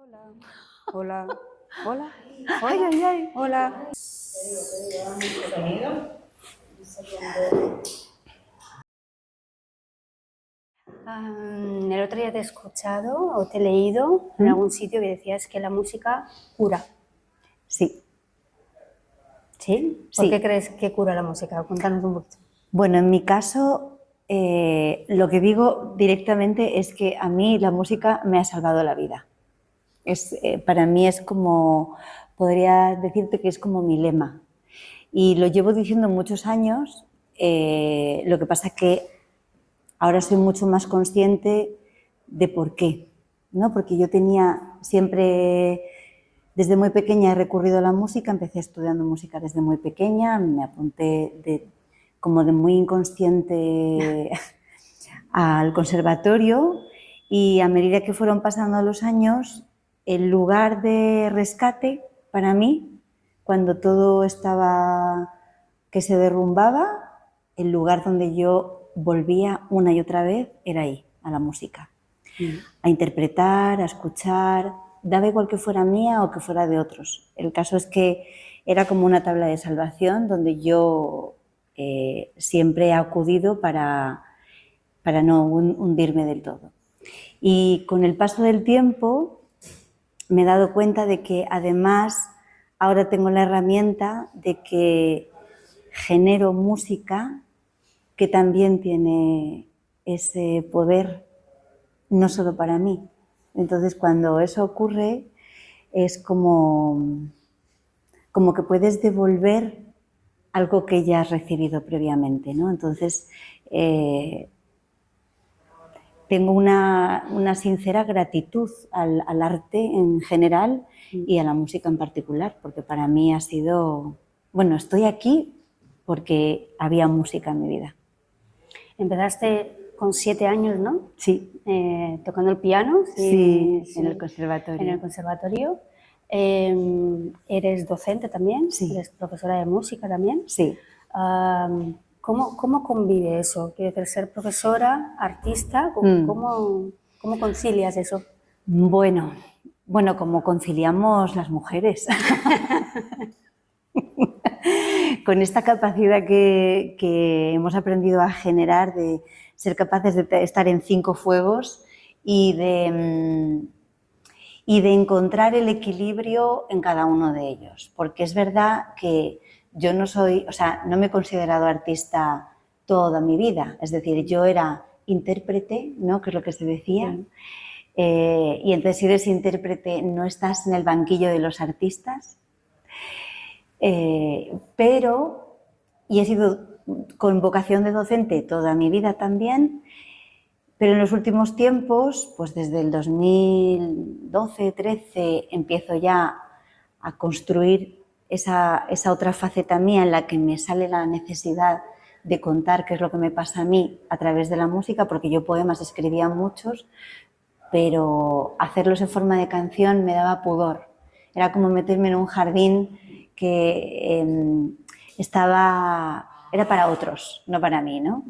Hola, hola, hola, Ay, hola, ay, ay. hola. El otro día te he escuchado o te he leído en algún sitio que decías que la música cura. Sí, ¿Sí? ¿Por qué sí. crees que cura la música? Cuéntanos un poquito. Bueno, en mi caso, lo que digo directamente es que a mí la música me ha salvado la vida. Para mí es como, podría decirte que es como mi lema. Y lo llevo diciendo muchos años, lo que pasa que ahora soy mucho más consciente de por qué, ¿no? Porque yo tenía siempre, desde muy pequeña he recurrido a la música, empecé estudiando música desde muy pequeña, me apunté como de muy inconsciente al conservatorio y a medida que fueron pasando los años, el lugar de rescate para mí, cuando todo estaba que se derrumbaba, el lugar donde yo volvía una y otra vez era ahí, a la música, a interpretar, a escuchar, daba igual que fuera mía o que fuera de otros. El caso es que era como una tabla de salvación donde yo siempre he acudido para no hundirme del todo. Y con el paso del tiempo me he dado cuenta de que además ahora tengo la herramienta de que genero música que también tiene ese poder, no solo para mí. Entonces, cuando eso ocurre, es como que puedes devolver algo que ya has recibido previamente, ¿no? Entonces, tengo una sincera gratitud al arte en general y a la música en particular, porque para mí ha sido, bueno, estoy aquí porque había música en mi vida. Empezaste con 7 años, ¿no? Sí. Tocando el piano. Sí, en el conservatorio. En el conservatorio. Eres docente también, Sí. eres profesora de música también. Sí. ¿Cómo convive eso? Quiero decir, ser profesora, artista, ¿cómo concilias eso? Bueno, como conciliamos las mujeres. Con esta capacidad que hemos aprendido a generar de ser capaces de estar en 5 fuegos y de encontrar el equilibrio en cada uno de ellos. Porque es verdad que yo no soy, o sea, no me he considerado artista toda mi vida. Es decir, yo era intérprete, ¿no? Que es lo que se decía. Y entonces, si eres intérprete, no estás en el banquillo de los artistas. Pero, y he sido con vocación de docente toda mi vida también, pero en los últimos tiempos, pues desde el 2012-13, empiezo ya a construir esa otra faceta mía en la que me sale la necesidad de contar qué es lo que me pasa a mí a través de la música, porque yo poemas escribía muchos, pero hacerlos en forma de canción me daba pudor. Era como meterme en un jardín que era para otros, no para mí, ¿no?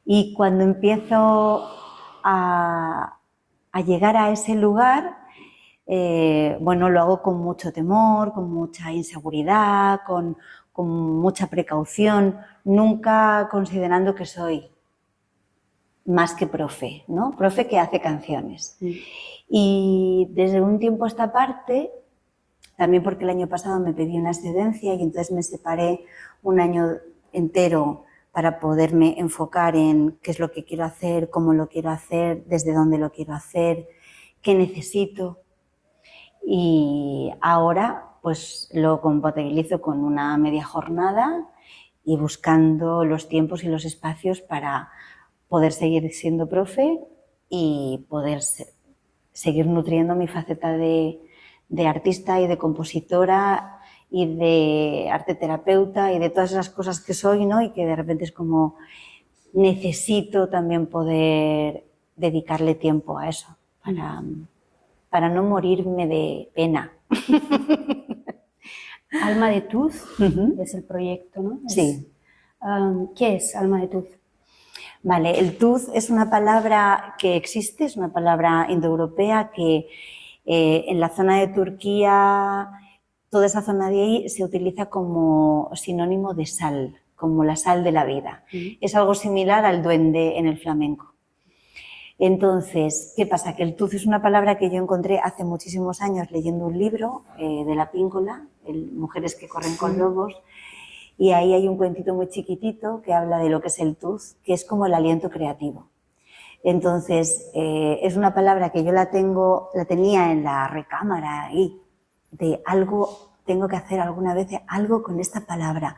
Y cuando empiezo a llegar a ese lugar, bueno, lo hago con mucho temor, con mucha inseguridad, con mucha precaución, nunca considerando que soy más que profe, ¿no? Profe que hace canciones. Y desde un tiempo a esta parte, también porque el año pasado me pedí una excedencia y entonces me separé un año entero para poderme enfocar en qué es lo que quiero hacer, cómo lo quiero hacer, desde dónde lo quiero hacer, qué necesito. Y ahora pues lo compatibilizo con una media jornada y buscando los tiempos y los espacios para poder seguir siendo profe y poder seguir nutriendo mi faceta de artista y de compositora y de arte terapeuta y de todas esas cosas que soy, ¿no? Y que de repente es como necesito también poder dedicarle tiempo a eso para no morirme de pena. Alma de Tuz es el proyecto, ¿no? Sí. ¿Qué es Alma de Tuz? Vale, el tuz es una palabra que existe, es una palabra indoeuropea que En la zona de Turquía, toda esa zona de ahí se utiliza como sinónimo de sal, como la sal de la vida. Es algo similar al duende en el flamenco. Entonces, ¿qué pasa? Que el tuz es una palabra que yo encontré hace muchísimos años leyendo un libro de La Píncola, Mujeres que corren con lobos, y ahí hay un cuentito muy chiquitito que habla de lo que es el tuz, que es como el aliento creativo. Entonces, es una palabra que yo la tenía en la recámara ahí, de algo, tengo que hacer alguna vez algo con esta palabra.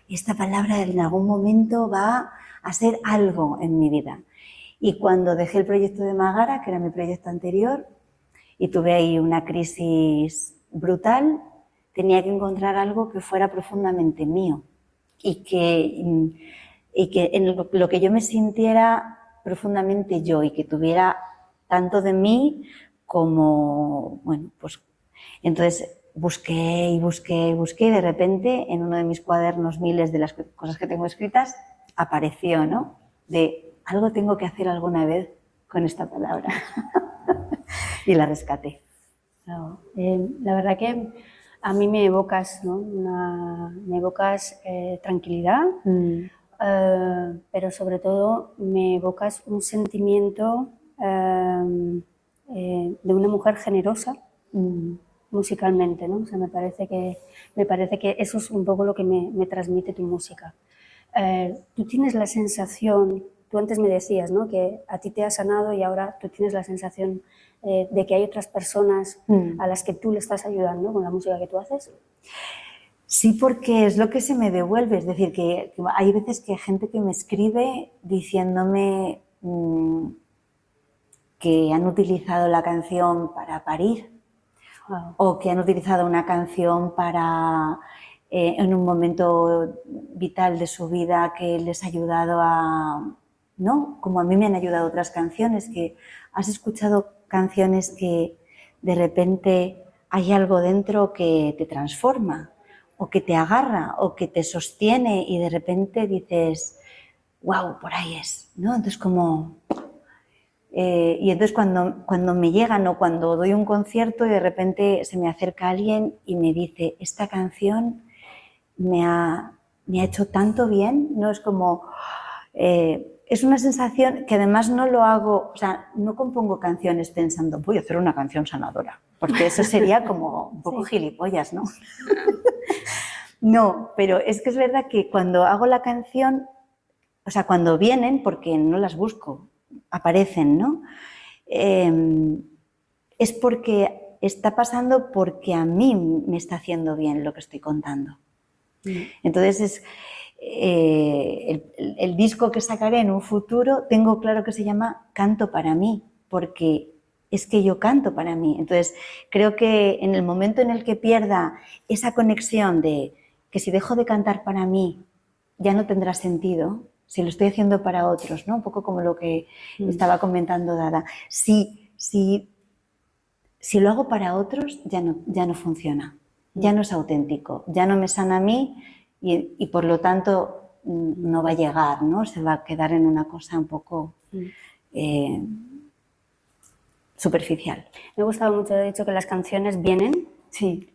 Y esta palabra en algún momento va a ser algo en mi vida. Y cuando dejé el proyecto de Magara, que era mi proyecto anterior, y tuve ahí una crisis brutal, tenía que encontrar algo que fuera profundamente mío y que en lo que yo me sintiera profundamente yo y que tuviera tanto de mí como, bueno, pues entonces busqué y busqué y busqué y de repente en uno de mis cuadernos, miles de las cosas que tengo escritas, apareció, ¿no? De algo tengo que hacer alguna vez con esta palabra. Y la rescaté. Claro. La verdad que a mí me evocas, ¿no? Me evocas tranquilidad, pero sobre todo me evocas un sentimiento de una mujer generosa musicalmente, ¿no? O sea, me parece que eso es un poco lo que me transmite tu música. Tú tienes la sensación, tú antes me decías, ¿no? Que a ti te ha sanado y ahora tú tienes la sensación de que hay otras personas a las que tú le estás ayudando con la música que tú haces. Sí, porque es lo que se me devuelve, es decir, que hay veces que hay gente que me escribe diciéndome que han utilizado la canción para parir. Wow. O que han utilizado una canción para, en un momento vital de su vida que les ha ayudado a, ¿no? Como a mí me han ayudado otras canciones, que has escuchado canciones que de repente hay algo dentro que te transforma, o que te agarra, o que te sostiene y de repente dices, wow, por ahí es, ¿no? Entonces como... y entonces cuando me llegan o cuando doy un concierto y de repente se me acerca alguien y me dice, esta canción me ha hecho tanto bien, ¿no? Es como, es una sensación que además no lo hago, o sea, no compongo canciones pensando, voy a hacer una canción sanadora, porque eso sería como un poco gilipollas, ¿no? No, pero es que es verdad que cuando hago la canción, o sea, cuando vienen, porque no las busco, aparecen, ¿no? Es porque está pasando porque a mí me está haciendo bien lo que estoy contando. Entonces, el disco que sacaré en un futuro, tengo claro que se llama Canto para mí, porque es que yo canto para mí. Entonces, creo que en el momento en el que pierda esa conexión de que si dejo de cantar para mí, ya no tendrá sentido, si lo estoy haciendo para otros, ¿no? Un poco como lo que estaba comentando Dada. Si lo hago para otros, ya no funciona, ya no es auténtico, ya no me sana a mí y por lo tanto no va a llegar, ¿no? Se va a quedar en una cosa un poco superficial. Me ha gustado mucho, he dicho que las canciones vienen. Sí.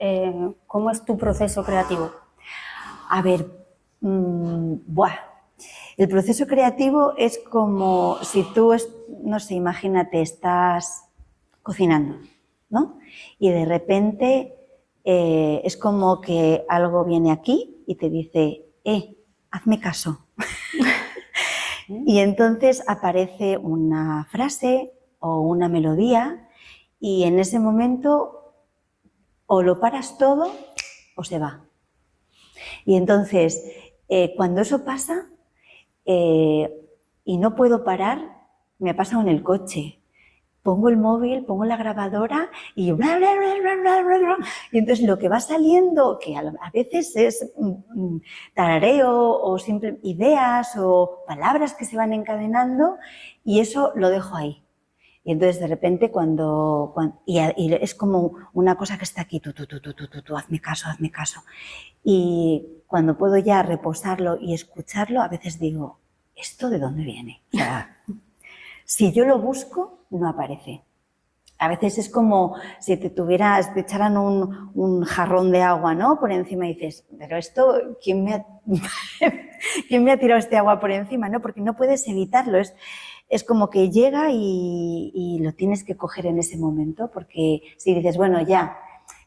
¿Cómo es tu proceso creativo? A ver, el proceso creativo es como si tú, no sé, imagínate, estás cocinando, ¿no? Y de repente es como que algo viene aquí y te dice, hazme caso. Y entonces aparece una frase o una melodía y en ese momento o lo paras todo o se va. Y entonces, cuando eso pasa y no puedo parar, me ha pasado en el coche. Pongo el móvil, pongo la grabadora y bla, bla, bla, bla, bla, bla, bla. Y entonces lo que va saliendo, que a veces es tarareo o simple ideas o palabras que se van encadenando, y eso lo dejo ahí. Y entonces de repente y es como una cosa que está aquí, tú, hazme caso, hazme caso. Y cuando puedo ya reposarlo y escucharlo, a veces digo, ¿esto de dónde viene? O sea, si yo lo busco, no aparece. A veces es como si te echaran un jarrón de agua, ¿no? Por encima y dices, pero esto, ¿quién me ha tirado este agua por encima? ¿No? Porque no puedes evitarlo, es como que llega y lo tienes que coger en ese momento, porque si dices, bueno, ya,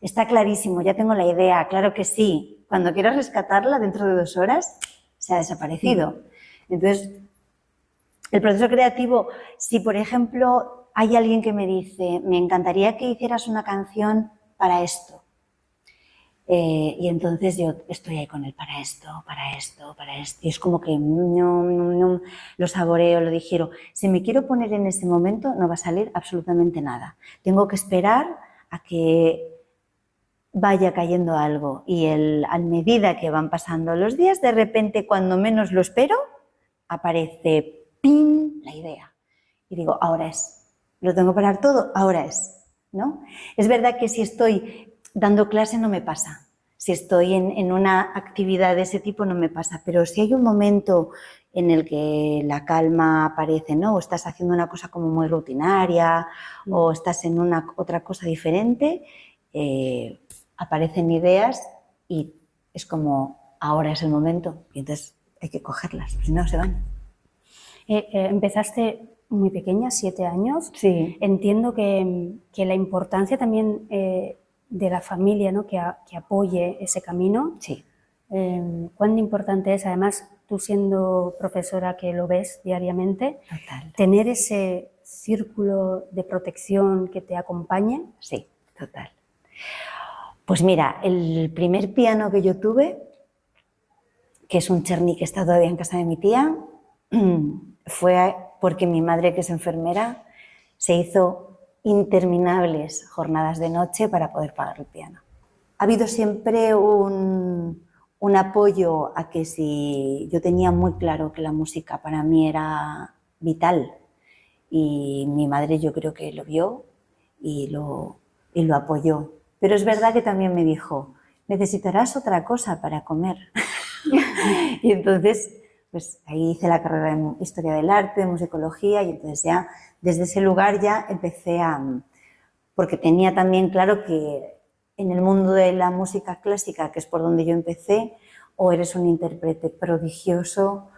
está clarísimo, ya tengo la idea, claro que sí, cuando quieras rescatarla dentro de 2 horas, se ha desaparecido. Entonces, el proceso creativo, si por ejemplo hay alguien que me dice, me encantaría que hicieras una canción para esto, y entonces yo estoy ahí con él, para esto, para esto, para esto, y es como que lo saboreo, lo digiero. Si me quiero poner en ese momento, no va a salir absolutamente nada. Tengo que esperar a que vaya cayendo algo, y a medida que van pasando los días, de repente, cuando menos lo espero, aparece ¡pin! La idea. Y digo, ahora es. Lo tengo que parar todo, ahora es, ¿no? Es verdad que si estoy dando clase no me pasa. Si estoy en una actividad de ese tipo no me pasa. Pero si hay un momento en el que la calma aparece, ¿no? O estás haciendo una cosa como muy rutinaria o estás en otra cosa diferente, aparecen ideas y es como, ahora es el momento. Y entonces hay que cogerlas, si no se van. Empezaste muy pequeña, 7 años. Sí. Entiendo que la importancia también de la familia, ¿no? que apoye ese camino. Sí. ¿Cuán importante es, además, tú siendo profesora que lo ves diariamente, Total. tener ese círculo de protección que te acompañe? Sí, total. Pues mira, el primer piano que yo tuve, que es un Czerny que está todavía en casa de mi tía, fue porque mi madre, que es enfermera, se hizo interminables jornadas de noche para poder pagar el piano. Ha habido siempre un apoyo a que si yo tenía muy claro que la música para mí era vital, y mi madre yo creo que lo vio y lo apoyó. Pero es verdad que también me dijo, necesitarás otra cosa para comer. Y entonces, pues ahí hice la carrera en Historia del Arte, de Musicología, y entonces ya desde ese lugar ya empecé porque tenía también claro que en el mundo de la música clásica, que es por donde yo empecé, o eres un intérprete prodigioso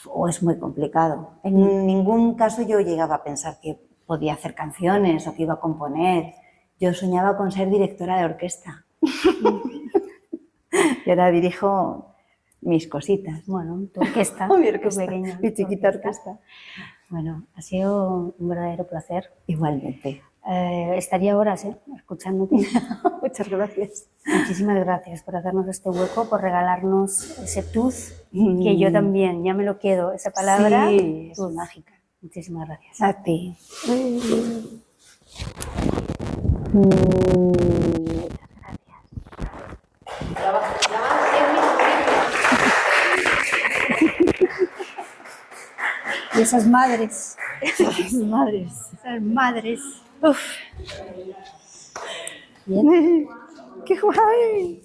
o es muy complicado. En ningún caso yo llegaba a pensar que podía hacer canciones o que iba a componer. Yo soñaba con ser directora de orquesta. Y ahora dirijo mis cositas. Bueno, tu orquesta, Mi orquesta, tu pequeña mi chiquita orquesta. Bueno, ha sido un verdadero placer. Igualmente. Estaría horas escuchándote. Muchas gracias. Muchísimas gracias por hacernos este hueco, por regalarnos ese tuz, que yo también, ya me lo quedo, esa palabra. Sí, es tuz. mágica. Muchísimas gracias. A ti. Y esas madres. Esas madres. Esas madres. Uf. Bien. ¡Qué guay!